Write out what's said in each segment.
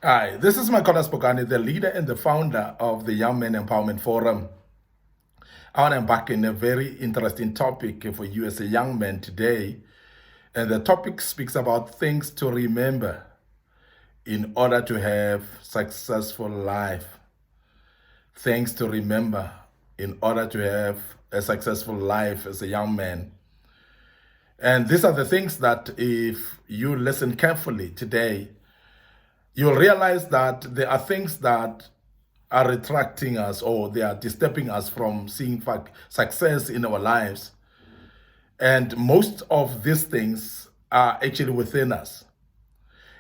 Hi, this is Makola Spokane, the leader and the founder of the Young Men Empowerment Forum. I want to embark in a very interesting topic for you as a young man today. And the topic speaks about things to remember in order to have successful life. Things to remember in order to have a successful life as a young man. And these are the things that if you listen carefully today, you'll realize that there are things that are retracting us or they are disturbing us from seeing success in our lives. And most of these things are actually within us.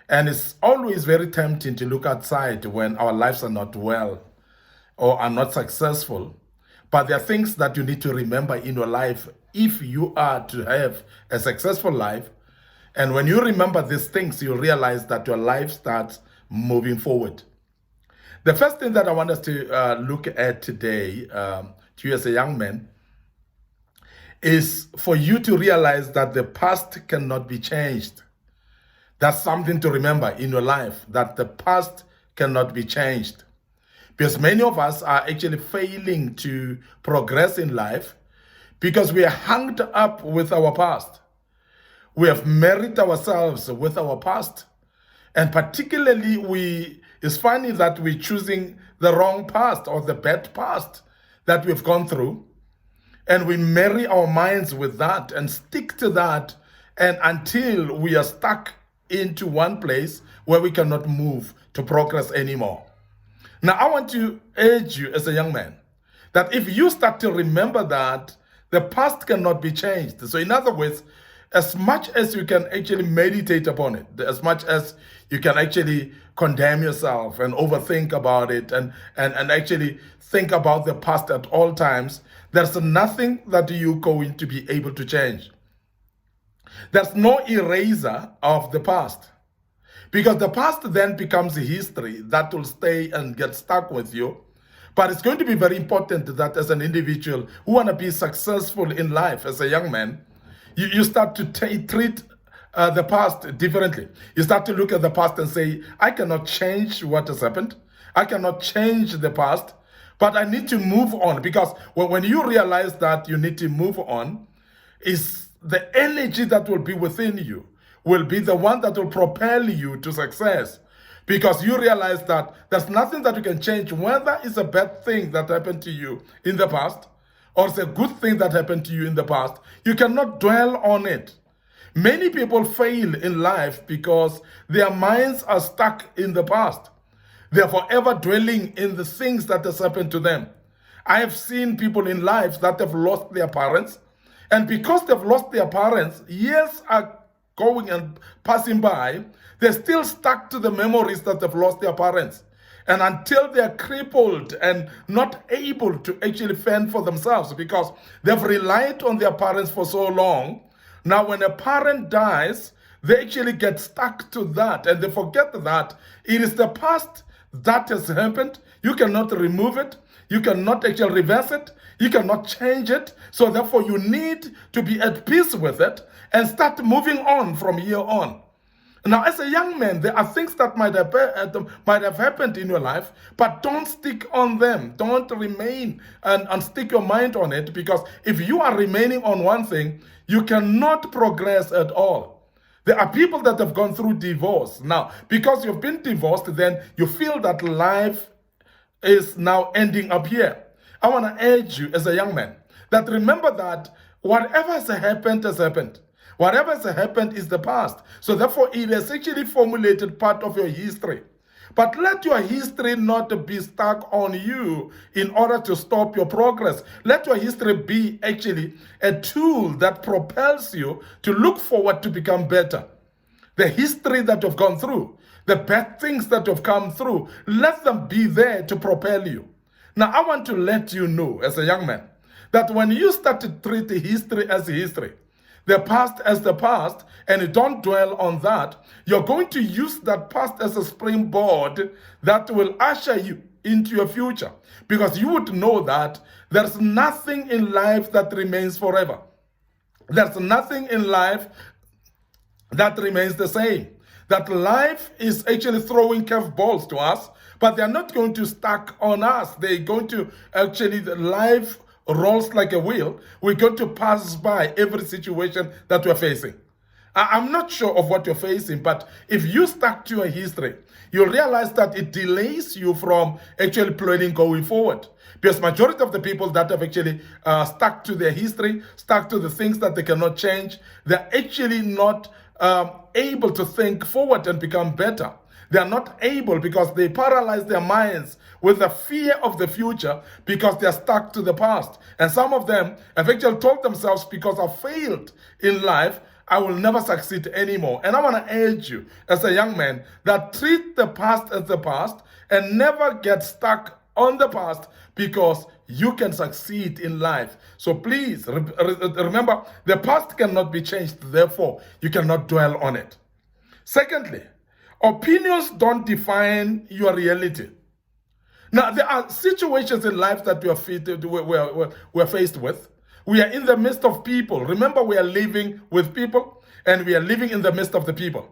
And it's always very tempting to look outside when our lives are not well or are not successful. But there are things that you need to remember in your life if you are to have a successful life. And when you remember these things, you realize that your life starts moving forward. The first thing that I want us to look at today, to you as a young man, is for you to realize that the past cannot be changed. That's something to remember in your life, that the past cannot be changed. Because many of us are actually failing to progress in life because we are hung up with our past. We have married ourselves with our past. And particularly, it's funny that we're choosing the wrong past or the bad past that we've gone through. And we marry our minds with that and stick to that, and until we are stuck into one place where we cannot move to progress anymore. Now, I want to urge you as a young man that if you start to remember that the past cannot be changed. So in other words, as much as you can actually meditate upon it, as much as you can actually condemn yourself and overthink about it and actually think about the past at all times, there's nothing that you're going to be able to change. There's no eraser of the past. Because the past then becomes history that will stay and get stuck with you. But it's going to be very important that as an individual who want to be successful in life as a young man, you start to treat the past differently. You start to look at the past and say, I cannot change what has happened. I cannot change the past, but I need to move on. Because when you realize that you need to move on, is the energy that will be within you will be the one that will propel you to success. Because you realize that there's nothing that you can change, whether it's a bad thing that happened to you in the past or it's a good thing that happened to you in the past. You cannot dwell on it. Many people fail in life because their minds are stuck in the past. They're forever dwelling in the things that has happened to them. I have seen people in life that have lost their parents, and because they've lost their parents, years are going and passing by, they're still stuck to the memories that they've lost their parents. And until they're crippled and not able to actually fend for themselves because they've relied on their parents for so long, now when a parent dies, they actually get stuck to that and they forget that it is the past that has happened. You cannot remove it. You cannot actually reverse it. You cannot change it. So therefore you need to be at peace with it and start moving on from here on. Now, as a young man, there are things that might have happened in your life, but don't stick on them. Don't remain and stick your mind on it, because if you are remaining on one thing, you cannot progress at all. There are people that have gone through divorce. Now, because you've been divorced, then you feel that life is now ending up here. I want to urge you as a young man that remember that whatever has happened has happened. Whatever has happened is the past. So therefore, it has actually formulated part of your history. But let your history not be stuck on you in order to stop your progress. Let your history be actually a tool that propels you to look forward to become better. The history that you've gone through, the bad things that you've come through, let them be there to propel you. Now, I want to let you know as a young man that when you start to treat the history as history, the past as the past, and you don't dwell on that, you're going to use that past as a springboard that will usher you into your future. Because you would know that there's nothing in life that remains forever. There's nothing in life that remains the same. that life is actually throwing curveballs to us, but they're not going to stack on us. They're going to actually, life rolls like a wheel. We're going to pass by every situation that we're facing. I'm not sure of what you're facing, but if you stuck to your history, you'll realize that it delays you from actually planning going forward. Because majority of the people that have actually stuck to their history, stuck to the things that they cannot change, they're actually not able to think forward and become better. They are not able because they paralyze their minds with the fear of the future because they are stuck to the past. And some of them have actually told themselves, because I failed in life, I will never succeed anymore. And I want to urge you as a young man that treat the past as the past and never get stuck on the past, because you can succeed in life. So please remember, the past cannot be changed. Therefore, you cannot dwell on it. Secondly, opinions don't define your reality. Now, there are situations in life that we're faced with. We are in the midst of people. Remember, we are living with people, and we are living in the midst of the people.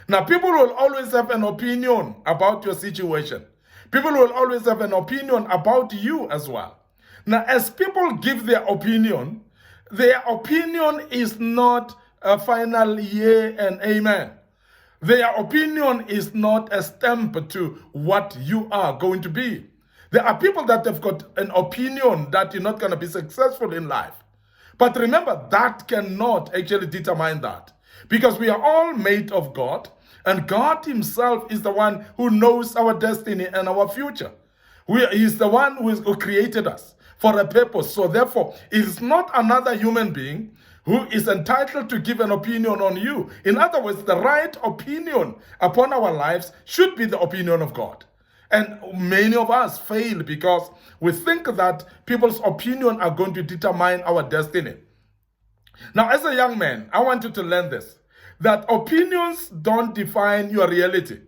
Now, people will always have an opinion about your situation. People will always have an opinion about you as well. Now, as people give their opinion is not a final yea and amen. Their opinion is not a stamp to what you are going to be. There are people that have got an opinion that you're not going to be successful in life. But remember, that cannot actually determine that. Because we are all made of God, and God himself is the one who knows our destiny and our future. He's the one who created us for a purpose. So therefore, it is not another human being who is entitled to give an opinion on you. In other words, the right opinion upon our lives should be the opinion of God. And many of us fail because we think that people's opinion are going to determine our destiny. Now, as a young man, I want you to learn this, that opinions don't define your reality.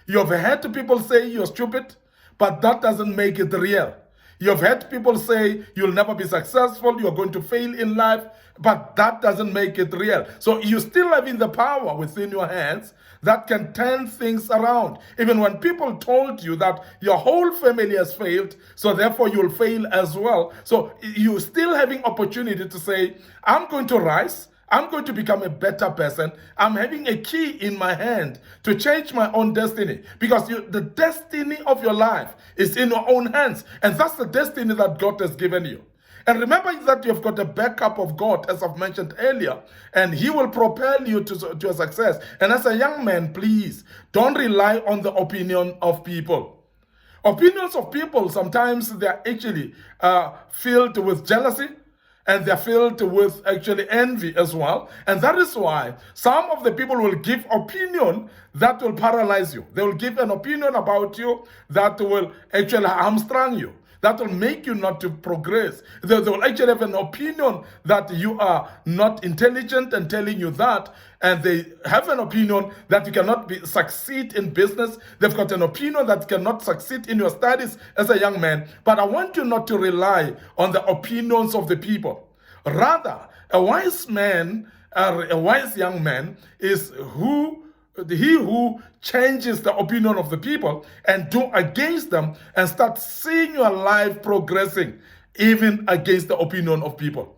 You've heard people say you're stupid, but that doesn't make it real. You've heard people say you'll never be successful, you're going to fail in life, but that doesn't make it real. So you still having the power within your hands that can turn things around. Even when people told you that your whole family has failed, so therefore you'll fail as well. So you're still having opportunity to say, I'm going to rise, I'm going to become a better person. I'm having a key in my hand to change my own destiny, because the destiny of your life is in your own hands. And that's the destiny that God has given you. And remember that you've got a backup of God, as I've mentioned earlier, and he will propel you to a success. And as a young man, please don't rely on the opinion of people. Opinions of people, sometimes they're actually filled with jealousy, and they're filled with actually envy as well. And that is why some of the people will give opinion that will paralyze you. They will give an opinion about you that will actually hamstring you, that will make you not to progress. They will actually have an opinion that you are not intelligent and telling you that. And they have an opinion that you cannot succeed in business. They've got an opinion that you cannot succeed in your studies as a young man. But I want you not to rely on the opinions of the people. Rather, a wise man, a wise young man is he who changes the opinion of the people and do against them and start seeing your life progressing even against the opinion of people.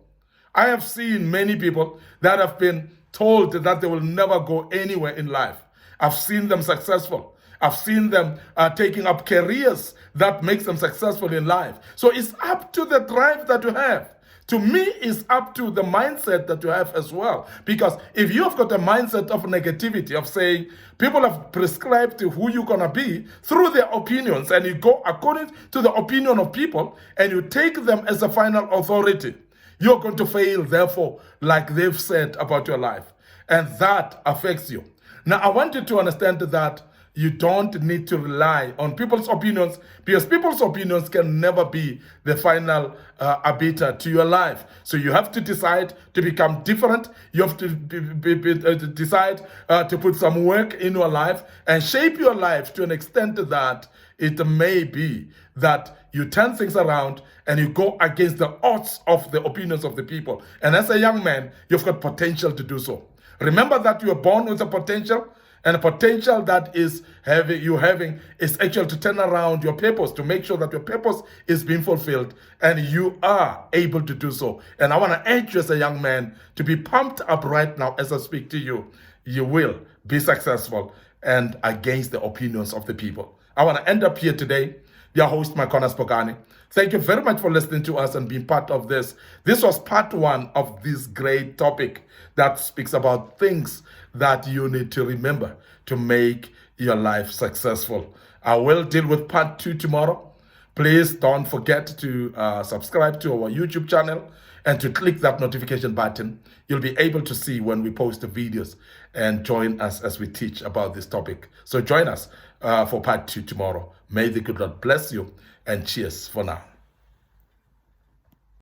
I have seen many people that have been told that they will never go anywhere in life. I've seen them successful. I've seen them taking up careers that makes them successful in life. So it's up to the drive that you have. To me, it's up to the mindset that you have as well. Because if you've got a mindset of negativity, of saying people have prescribed who you're going to be through their opinions, and you go according to the opinion of people, and you take them as a final authority, you're going to fail, therefore, like they've said about your life. And that affects you. Now, I want you to understand that you don't need to rely on people's opinions, because people's opinions can never be the final arbiter to your life. So you have to decide to become different. You have to decide to put some work in your life and shape your life to an extent that it may be that you turn things around and you go against the odds of the opinions of the people. And as a young man, you've got potential to do so. Remember that you are born with a potential. And the potential that is having is actually to turn around your purpose, to make sure that your purpose is being fulfilled and you are able to do so. And I want to urge you as a young man to be pumped up right now as I speak to you. You will be successful and against the opinions of the people. I want to end up here today. Your host, Makona Spokane. Thank you very much for listening to us and being part of this. This was part 1 of this great topic that speaks about things that you need to remember to make your life successful. I will deal with part 2 tomorrow. Please don't forget to subscribe to our YouTube channel and to click that notification button. You'll be able to see when we post the videos and join us as we teach about this topic. So join us for part 2 tomorrow. May the good Lord bless you, and cheers for now.